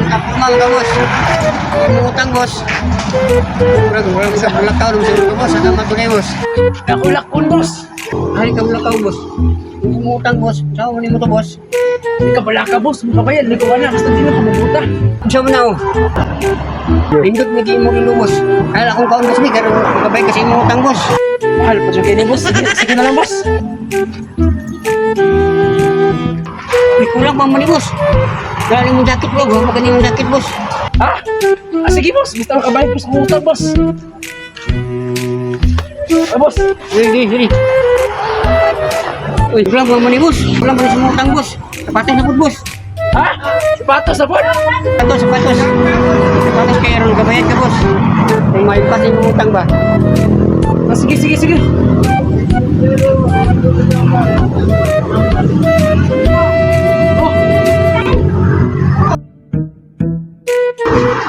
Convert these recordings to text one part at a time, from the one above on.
Kapurmal ka, boss. Umutang, boss. Murag sa bulakaw nung siguro, boss. Ang naman ko na, boss. Nakulak po, boss. Ay, ka bulakaw, boss. Umutang, boss. Saan mo to, boss? Hindi ka pala ka, boss. Makabayan, hindi ko na. Basta di na pumubuta. Saan mo na, oh? Pindot mo di mo rin, boss. Kaya akong kaon, boss, ni. Kaya makabay kasi umutang, boss. Mahal pa siya kayo, boss. Sige na lang, boss. May kulang pa mo ni, boss. Galing mong jacket, bro. Huwag mo jacket, boss. Ha? Sige, boss. Basta makabayan po sa pumubuta, boss. Boss. Sige. Uy, kulang pa mo ni, boss. Kulang pa ni sa umutang, boss. Sapatos na po, boss. Ha? Sapatos na po? Sapatos. Sapatos kaya ron kabayad ka, boss. Kung may pas yung umutang ba? Sige.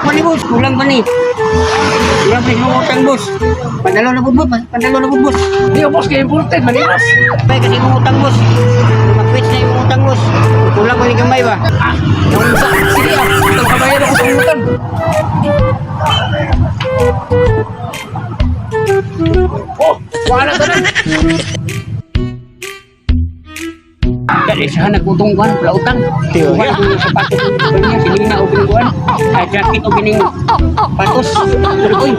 Mani, boss. Kulang pa ni. Kulang pa yung umutang, boss. Pandalo na po, boss. Hindi ka, boss. Kaya important. Mali, boss. Bay, kasi yung umutang, boss. Mag-quit na yung umutang, boss. Kulang pa ni gamay ba? Sige, makabayan ako sa pumubutan. Wala ka na. Dari siya nagutungkuhan, pelautang. Kuhan ko yung sapatos ko niya, sinina o pinungkuhan. Ay, jacket o pining patos. Uy.